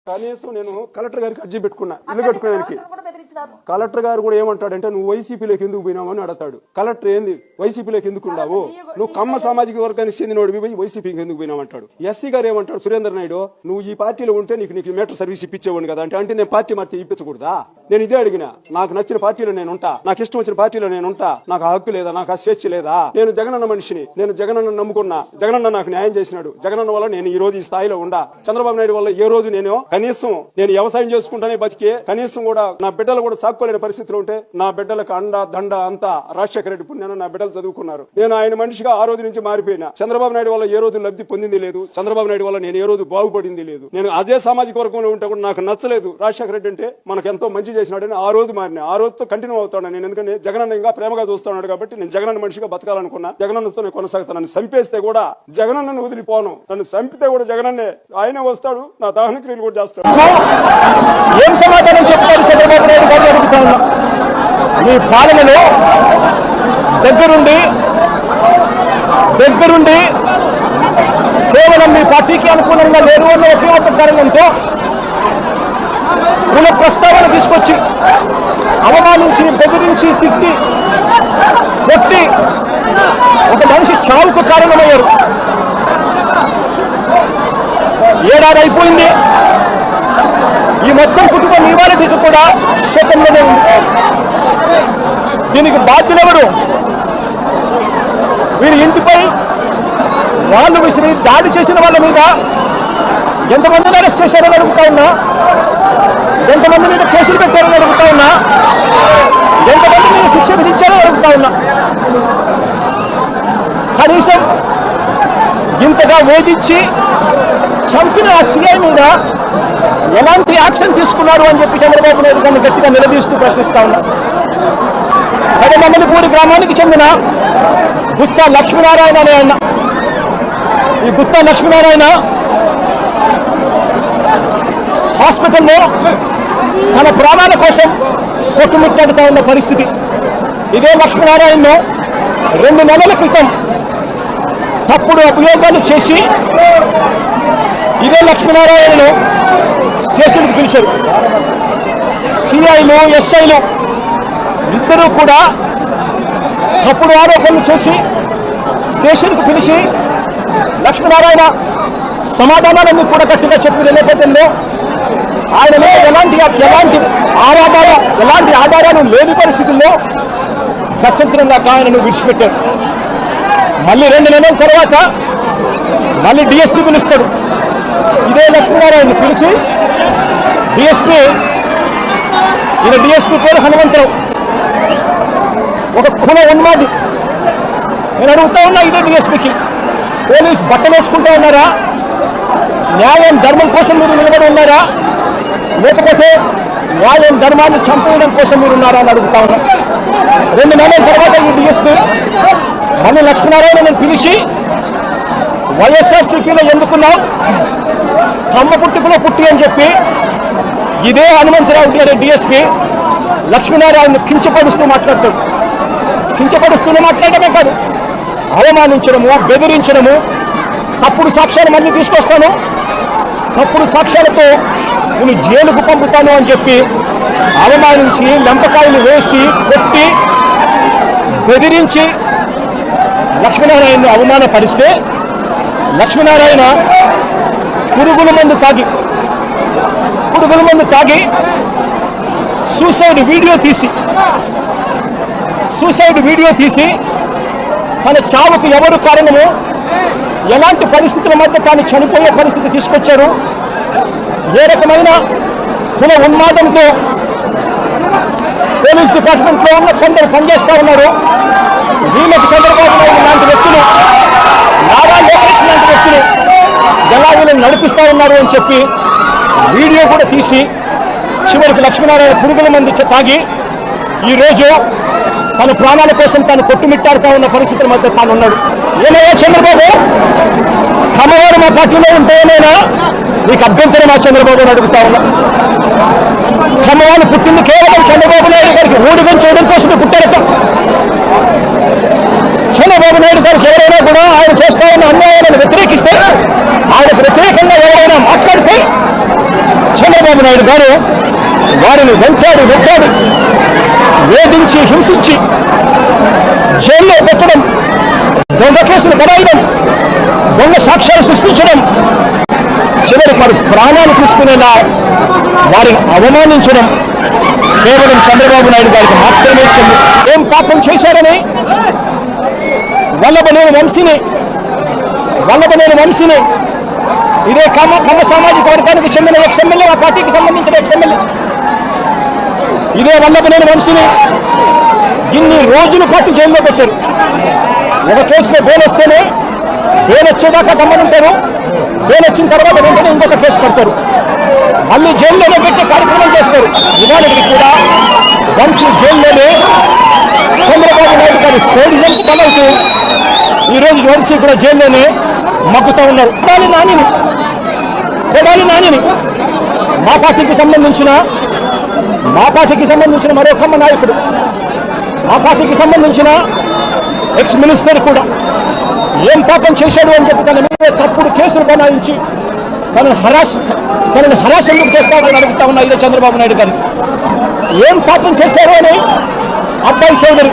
కనీసం నేను కలెక్టర్ గారికి అర్జీ పెట్టుకున్నా, ఇల్లు కట్టుకునేదానికి. కలెక్టర్ గారు కూడా ఏమంటాడంటే నువ్వు వైసీపీలోకి ఎందుకు పోయినావు అని అడతాడు. కలెక్టర్ ఏంది వైసీపీలోకి ఎందుకు ఉన్నావు, నువ్వు కమ్మ సామాజిక వర్గానికి చెందినోడు పోయి వైసీపీకి ఎందుకు పోయినావు అంటాడు. ఎస్సీ గారు ఏమంటాడు, సురేంద్ర నాయుడు నువ్వు ఈ పార్టీలో ఉంటే నీకు మీటర్ సర్వీస్ ఇప్పించేవాడు కదా అంటే నేను పార్టీ మార్చి ఇప్పించకూడదా? నేను ఇదే అడిగినా. నాకు నచ్చిన పార్టీలో నేను ఉంటా, నాకు ఇష్టం వచ్చిన పార్టీలో నేను ఉంటా, నాకు హక్కు లేదా, నాకు ఆ స్వేచ్ఛ లేదా? నేను జగనన్న మనిషిని, నేను జగనన్న నమ్ముకున్నా, జగనన్న నాకు న్యాయం చేసినాడు. జగనన్న వల్ల నేను ఈ రోజు ఈ స్థాయిలో ఉండా. చంద్రబాబు నాయుడు వల్ల ఏ రోజు నేను కనీసం నేను వ్యవసాయం చేసుకుంటానే బతికే, కనీసం కూడా నా బిడ్డలు కూడా సాక్కోలేని పరిస్థితిలో ఉంటే నా బిడ్డలకు అండ దండ అంతా రాజశేఖర రెడ్డి పుణ్యాన నా బిడ్డలు చదువుకున్నారు. నేను ఆయన మనిషిగా ఆ రోజు నుంచి మారిపోయినా. చంద్రబాబు నాయుడు వల్ల ఏ రోజు లబ్ధి పొందింది లేదు, చంద్రబాబు నాయుడు వల్ల నేను ఏ రోజు బాగుపడింది లేదు. నేను అదే సామాజిక వర్గంలో ఉంటే కూడా నాకు నచ్చలేదు. రాజశేఖర రెడ్డి అంటే మనకు ఎంతో మంచి చేసినాడని ఆ రోజు మారినా. ఆ రోజుతో కంటిన్యూ అవుతాను నేను, ఎందుకంటే జగనన్న ఇంకా ప్రేమగా చూస్తున్నాడు కాబట్టి నేను జగనన్న మనిషిగా బతకాలనుకున్నా. జగనన్నతో నేను కొనసాగుతాను. నన్ను చంపేస్తే కూడా జగనన్నను వదిలిపోను, నన్ను చంపితే కూడా జగనన్నే, ఆయనే వస్తాడు, నా దహన క్రియలు కూడా చేస్తాడు. ఏం సమాధానం చెప్తారు చంద్రబాబు నాయుడు గారు అడుగుతా ఉన్నా. మీ పాలనలో దగ్గరుండి కేవలం మీ పార్టీకి అనుకూలంగా లేరు అన్న ఒకే ఒక కారణంతో కుల ప్రస్తావన తీసుకొచ్చి అవమానించి బెదిరించి తిట్టి కొట్టి ఒక మనిషి చావుకు కారణమయ్యారు. ఏడాది అయిపోయింది. ఈ మొత్తం కుటుంబం ఇవాళకి కూడా శోకంలోనే ఉంది. దీనికి బాధ్యులెవరు? వీరి ఇంటిపై వాళ్ళు విసిరి దాడి చేసిన వాళ్ళ మీద ఎంతమందిని అరెస్ట్ చేశారని అడుగుతా ఉన్నా, ఎంతమంది మీద కేసులు పెట్టారని అడుగుతా ఉన్నా, ఎంతమంది మీద శిక్ష విధించారని అడుగుతా ఉన్నా. కనీసం ఇంతగా వేధించి చంపిన ఆ సీఐ మీద ఎలాంటి యాక్షన్ తీసుకున్నారు అని చెప్పి చంద్రబాబు నాయుడు గారిని గట్టిగా నిలదీస్తూ ప్రశ్నిస్తా ఉన్నా. పెదమమ్మలిపూడి గ్రామానికి చెందిన గుత్తా లక్ష్మీనారాయణ అనే అన్న. ఈ గుత్తా లక్ష్మీనారాయణ హాస్పిటల్లో తన ప్రాణాల కోసం కొట్టుమిట్టాడుతూ ఉన్న పరిస్థితి. ఇదే లక్ష్మీనారాయణను 2 నెలల క్రితం తప్పుడు అభియోగాలు చేసి ఇదే లక్ష్మీనారాయణను స్టేషన్కి పిలిచారు. సిఐలు ఎస్ఐలు ఇద్దరూ కూడా తప్పుడు ఆరోపణలు చేసి స్టేషన్కు పిలిచి లక్ష్మీనారాయణ సమాధానాలన్నీ కూడా గట్టిగా చెప్పిన నేపథ్యంలో ఆయన మీద ఎలాంటి ఆధారాలు లేని పరిస్థితుల్లో గత్యంతరంగా ఆయనను విడిచిపెట్టారు. మళ్ళీ 2 నెలల తర్వాత మళ్ళీ డిఎస్పీ పిలుస్తాడు. ఇదే లక్ష్మీనారాయణ పిలిచి డిఎస్పీ పేరు హనుమంతరావు, ఒక కుల ఉన్మాది. నేను అడుగుతా ఉన్నా ఇదే డిఎస్పీకి, పోలీస్ బట్టలు వేసుకుంటూ ఉన్నారా? న్యాయం ధర్మం కోసం మీరు నిలబడి ఉన్నారా, లేకపోతే న్యాయం ధర్మాన్ని చంపేయడం కోసం మీరు ఉన్నారా అని అడుగుతా ఉన్నా. 2 నెలల తర్వాత ఈ డిఎస్పీ మళ్ళీ లక్ష్మీనారాయణను పిలిచి వైఎస్ఆర్సీపీలో ఎందుకున్నావు, కమ్మ పుట్టుకులో పుట్టి అని చెప్పి ఇదే హనుమంతరావు గారి డిఎస్పీ లక్ష్మీనారాయణను కించపరుస్తూ మాట్లాడతాడు. కించపరుస్తూనే మాట్లాడటమే కాదు, అవమానించడము, బెదిరించడము, తప్పుడు సాక్ష్యాలు మళ్ళీ తీసుకొస్తాను, తప్పుడు సాక్ష్యాలతో నేను జైలుకు పంపుతాను అని చెప్పి అవమానించి లెంపకాయలు వేసి కొట్టి బెదిరించి లక్ష్మీనారాయణను అవమానపరిస్తే లక్ష్మీనారాయణ పురుగుల మందు తాగి సూసైడ్ వీడియో తీసి తన చావుకు ఎవరు కారణము, ఎలాంటి పరిస్థితుల మధ్య తాను చనిపోయే పరిస్థితి తీసుకొచ్చారు, ఏ రకమైన కుల ఉన్మాదంతో పోలీస్ డిపార్ట్మెంట్లో ఉన్న కొందరు పనిచేస్తూ ఉన్నారు. వీళ్ళకి చంద్రబాబు నాయుడు లాంటి వ్యక్తులు, నారా లోకేష్ లాంటి వ్యక్తులు ఎలా వీళ్ళని నడిపిస్తూ ఉన్నారు అని చెప్పి వీడియో కూడా తీసి చివరికి లక్ష్మీనారాయణ పురుగుల మందు తాగి ఈరోజు తన ప్రాణాల కోసం తాను కొట్టుమిట్టాడుతూ ఉన్న పరిస్థితుల మధ్య తాను ఉన్నాడు. ఏమయ్యా చంద్రబాబు, కమ్మవారు మా పార్టీలో ఉంటేనేనా నీకు అభ్యంతరం? ఆ చంద్రబాబు అని అడుగుతా ఉన్నా. కమ్మవారు పుట్టింది కేవలం చంద్రబాబు నాయుడు గారికి ఊడిగం చేయడం కోసమే పుట్టారట. చంద్రబాబు నాయుడు గారికి ఎవరైనా కూడా ఆయన చేస్తా ఉన్న అన్యాయాలను వ్యతిరేకిస్తే, ఆయనకు వ్యతిరేకంగా ఎవరైనా మాట్లాడితే చంద్రబాబు నాయుడు గారు వారిని వెంటాడి వేధించి హింసించి జైల్లో పెట్టడం, దొంగ కేసులు బడాయడం, దొంగ సాక్ష్యాలు సృష్టించడం, చివరికి వారి ప్రాణాలు తీసుకునేలా వారిని అవమానించడం కేవలం చంద్రబాబు నాయుడు గారికి మాత్రమే చెంది. ఏం పాపం చేశారని వల్లభనేని వంశీని ఇదే కమ్మ సామాజిక వర్గానికి చెందిన ఎక్స్ఎమ్మెల్యే, ఆ పార్టీకి సంబంధించిన ఎక్స్ఎమ్మెల్యే ఇదే వల్లభనేని వంశీని ఇన్ని రోజుల పాటు జైల్లో పెట్టారు. ఒక కేసులో బెయిల్ వస్తేనే బెయిల్ వచ్చేదాకా గమనింటారు, బెయిల్ వచ్చిన తర్వాత వెంటనే ఇంకొక కేసు కడతారు, మళ్ళీ జైల్లోనే పెట్టే కార్యక్రమం చేస్తారు. ఇవాళకి కూడా వంశీ జైల్లోనే చంద్రబాబు నాయుడు గారి సైడిజం తలవుతూ ఈరోజు వంశీ కూడా జైల్లోనే మగ్గుతూ ఉన్నారు. కొడాలి నానిని మా పార్టీకి సంబంధించిన మరో కమ్మ నాయకుడు, మా పార్టీకి సంబంధించిన ఎక్స్ మినిస్టర్ కూడా ఏం పాపం చేశాడు అని చెప్పి తన మీద తప్పుడు కేసులు బనాయించి తనని హరాస్ ఎందుకు చేస్తామని అడుగుతా ఉన్నా ఇదే చంద్రబాబు నాయుడు గారు. ఏం పాపం చేశారు అని అబ్బాయి చౌదరి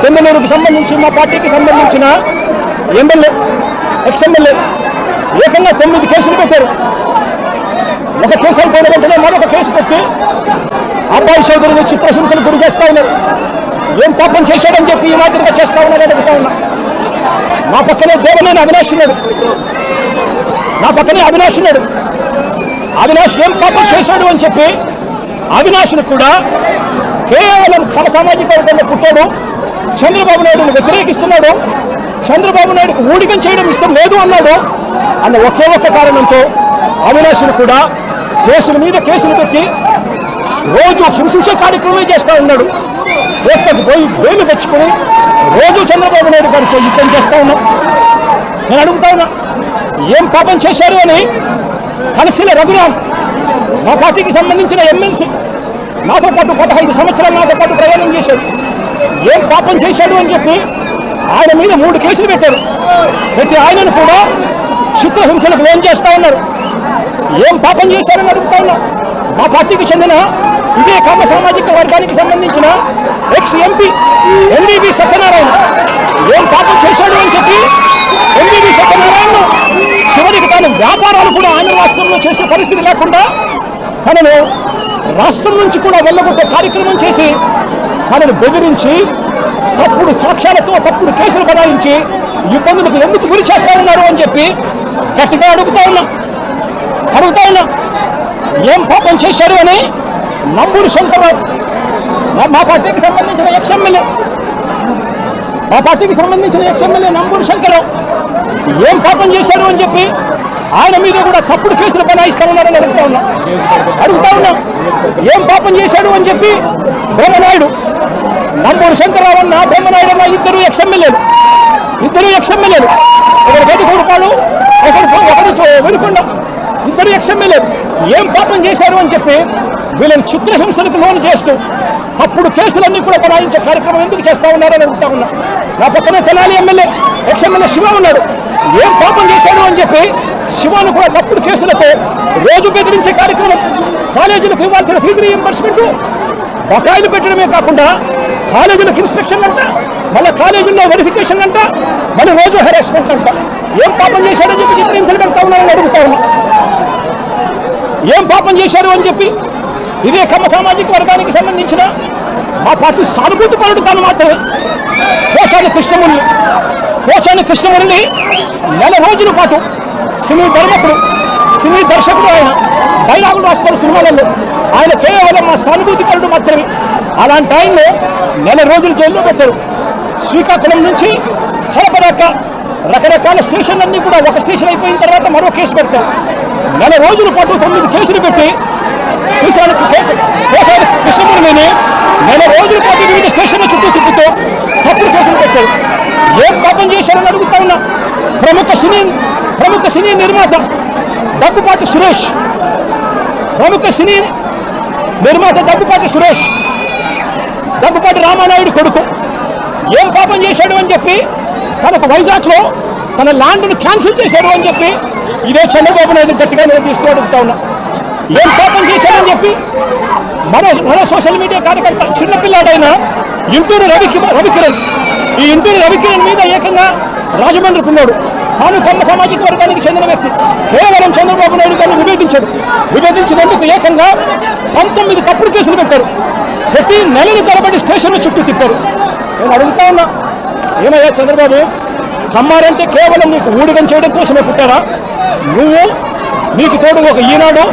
బెంగళూరుకు సంబంధించి మా పార్టీకి సంబంధించిన ఎమ్మెల్యే, ఎక్స్ఎమ్మెల్యే ఏకంగా 9 కేసులు పెట్టారు. ఒక కేసు అయిపోయిన వెంటనే మరొక కేసు పెట్టి అబ్బాయి చౌదరిని చిత్రహింసలు గురి చేస్తా ఉన్నారు. ఏం పాపం చేశాడని చెప్పి ఈ మాదిరిగా చేస్తా ఉన్నారని అడుగుతా ఉన్నా. నా పక్కనే దేవనేని అవినాష్ ఉన్నాడు. అవినాష్ ఏం పాపం చేశాడు అని చెప్పి అవినాష్ను కూడా కేవలం తమ సామాజిక వర్గంలో పుట్టాడు, చంద్రబాబు నాయుడుని వ్యతిరేకిస్తున్నాడు, చంద్రబాబు నాయుడుకు ఊడిగం చేయడం ఇష్టం లేదు అన్నాడు అన్న ఒకే ఒక్క కారణంతో అవినాష్ను కూడా కేసుల మీద కేసులు పెట్టి రోజు హింసించే కార్యక్రమం చేస్తూ ఉన్నాడు. కోర్టుకు పోయి బెయిల్ తెచ్చుకొని రోజు చంద్రబాబు నాయుడు గారితో యుద్ధం చేస్తూ ఉన్నాం. నేను అడుగుతా ఉన్నా, ఏం పాపం చేశారు అని కలసిల రఘురాం మా పార్టీకి సంబంధించిన ఎమ్మెల్సీ నాతో పాటు 15 సంవత్సరాలు నాతో పాటు ప్రయాణం చేశాడు. ఏం పాపం చేశాడు అని చెప్పి ఆయన మీద 3 కేసులు పెట్టారు. పెట్టి ఆయనను కూడా చిత్రహింసలకు ఏం చేస్తా ఉన్నారు. ఏం పాపం చేశారని అడుగుతా ఉన్నా. మా పార్టీకి చెందిన ఇదే కమ్మ సామాజిక వర్గానికి సంబంధించిన ఎక్స్ ఎంపీ ఎంబీబీ సత్యనారాయణ ఏం పాపం చేశాడు అని చెప్పి ఎంబీబీ సత్యనారాయణ చివరికి తాను వ్యాపారాలు కూడా ఆంధ్ర రాష్ట్రంలో చేసే పరిస్థితి లేకుండా తనను రాష్ట్రం నుంచి కూడా వెళ్ళగొట్టే కార్యక్రమం చేసి తనను బెదిరించి తప్పుడు సాక్ష్యాలతో తప్పుడు కేసులు బనాయించి ఇబ్బందులకు ఎందుకు గురి చేస్తా ఉన్నారు అని చెప్పి గట్టిగా అడుగుతా ఉన్నా. ఏం పాపం చేశారు అని నంబూరు శంకర్రావు మా పార్టీకి సంబంధించిన ఎక్స్ఎమ్మెల్యే నంబూరు శంకర్రావు ఏం పాపం చేశారు అని చెప్పి ఆయన మీద కూడా తప్పుడు కేసులు బనాయిస్తా ఉన్నారని అడుగుతా ఉన్నా. ఏం పాపం చేశాడు అని చెప్పి బ్రహ్మనాయుడు, నంబూరు శంకర్రావు అన్న బ్రహ్మనాయుడు అన్న ఇద్దరు ఎక్స్ఎమ్మెల్యేలు ఒకరు వెదుకూరుపాడు, ఒకరు వెనుకొండ, ఇద్దరు ఎక్స్ఎమ్మెల్యేలు ఏం పాపం చేశారు అని చెప్పి వీళ్ళని చిత్రహింసలకు లోను చేస్తూ తప్పుడు కేసులన్నీ కూడా బనాయించే కార్యక్రమం ఎందుకు చేస్తా ఉన్నారని అడుగుతా ఉన్నా. నా పక్కనే తెనాలి ఎక్స్ఎమ్మెల్యే శివ ఉన్నాడు. ఏం పాపం చేశాడు అని చెప్పి శివను కూడా తప్పుడు కేసులతో రోజు బెదిరించే కార్యక్రమం, కాలేజీలకు ఇవ్వాల్సిన ఫీజు రీయింబర్స్మెంట్ బకాయిలు పెట్టడమే కాకుండా కాలేజీలకు ఇన్స్పెక్షన్ అంట, మళ్ళీ కాలేజీల్లో వెరిఫికేషన్ అంట, మళ్ళీ రోజు హెరాస్మెంట్ అంట. ఏం పాపం చేశాడని చెప్పి చిత్రహింసలు పెడతా ఉన్నారని అడుగుతా ఉన్నా. ఏం పాపం చేశారు అని చెప్పి ఇదే కమ్మ సామాజిక వర్గానికి సంబంధించిన మా పార్టీ సానుభూతి పరుడు తాను మాత్రమే పోచాని కృష్ణమురళి 4 రోజుల పాటు సినీ దర్శకుడు ఆయన డైలాగులు రాస్తారు సినిమాలలో. ఆయన కేవలం మా సానుభూతి పరుడు మాత్రమే. అలాంటి ఆయన్ని 4 రోజులు జైల్లో పెట్టారు. శ్రీకాకుళం నుంచి కడప రకరకాల స్టేషన్లన్నీ కూడా ఒక స్టేషన్ అయిపోయిన తర్వాత మరో కేసు పెడతారు. 4 రోజుల పాటు 9 కేసులు పెట్టి కృష్ణమురళిని 4 రోజుల పాటు వివిధ స్టేషన్ల చుట్టూ తిప్పుతూ తప్పుడు కేసులు పెట్టారు. ఏం పాపం చేశారని అడుగుతా ఉన్నా. ప్రముఖ సినీ నిర్మాత దగ్గుపాటి సురేష్ దగ్గుపాటి రామానాయుడు కొడుకు ఏం పాపం చేశాడు అని చెప్పి తనకు వైజాగ్లో తన ల్యాండ్ను క్యాన్సిల్ చేశాడు అని చెప్పి ఇదే చంద్రబాబు నాయుడు గట్టిగా నేను తీసుకు అడుగుతా ఉన్నా. ఏం పాపం చేశాడని చెప్పి మరో సోషల్ మీడియా కార్యకర్త చిన్నపిల్లాడైన ఇంటూరు రవికిరణ్ ఈ ఇంటూరు రవికిరణ్ మీద ఏకంగా రాజమండ్రికున్నాడు. తాను కమ్మ సామాజిక వర్గానికి చెందిన వ్యక్తి కేవలం చంద్రబాబు నాయుడు గారిని విభేదించినందుకు ఏకంగా 19 తప్పుడు కేసులు పెట్టారు. ప్రతి నెలలు తరబడి స్టేషన్ల చుట్టూ తిప్పారు. నేను అడుగుతా ఉన్నా, ఏమయ్యా చంద్రబాబు, కమ్మారంటే కేవలం నీకు ఊడిగం చేయడం కోసమే పుట్టారా? నువ్వు నీకు తోడు ఒక ఈనాడు,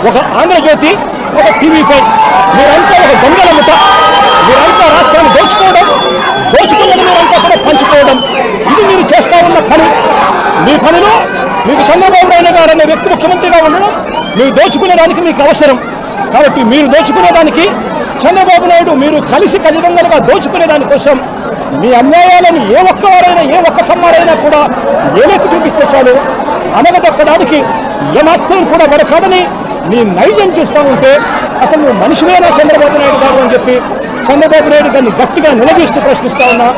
ఒక ఆంధ్రజ్యోతి, ఒక టీవీ5, మీరంతా ఒక దొంగల ముఠ. మీరంతా రాష్ట్రాన్ని దోచుకున్నది మీరంతా కూడా పంచుకోవడం, ఇది మీరు చేస్తా ఉన్న పని. మీ పనిలో మీకు చంద్రబాబు నాయుడు గారు అనే వ్యక్తి ముఖ్యమంత్రిగా ఉండడం, మీరు దోచుకునేదానికి మీకు అవసరం. కాబట్టి మీరు దోచుకునేదానికి చంద్రబాబు నాయుడు మీరు కలిసి ఖచ్చితంగా దోచుకునే దానికోసం మీ అన్యాయాలను ఏ ఒక్కవారైనా ఏ ఒక్క కమ్మారైనా కూడా ఏలెత్తి చూపిస్తే చాలు అనగదొక్కడానికి ఏమాత్రం కూడా వరకాదని నీ నైజం చూస్తూ ఉంటే అసలు నువ్వు మనిషివేనా చంద్రబాబు నాయుడు గారు అని చెప్పి చంద్రబాబు నాయుడు గారిని గట్టిగా నిలదీస్తూ ప్రశ్నిస్తా ఉన్నా.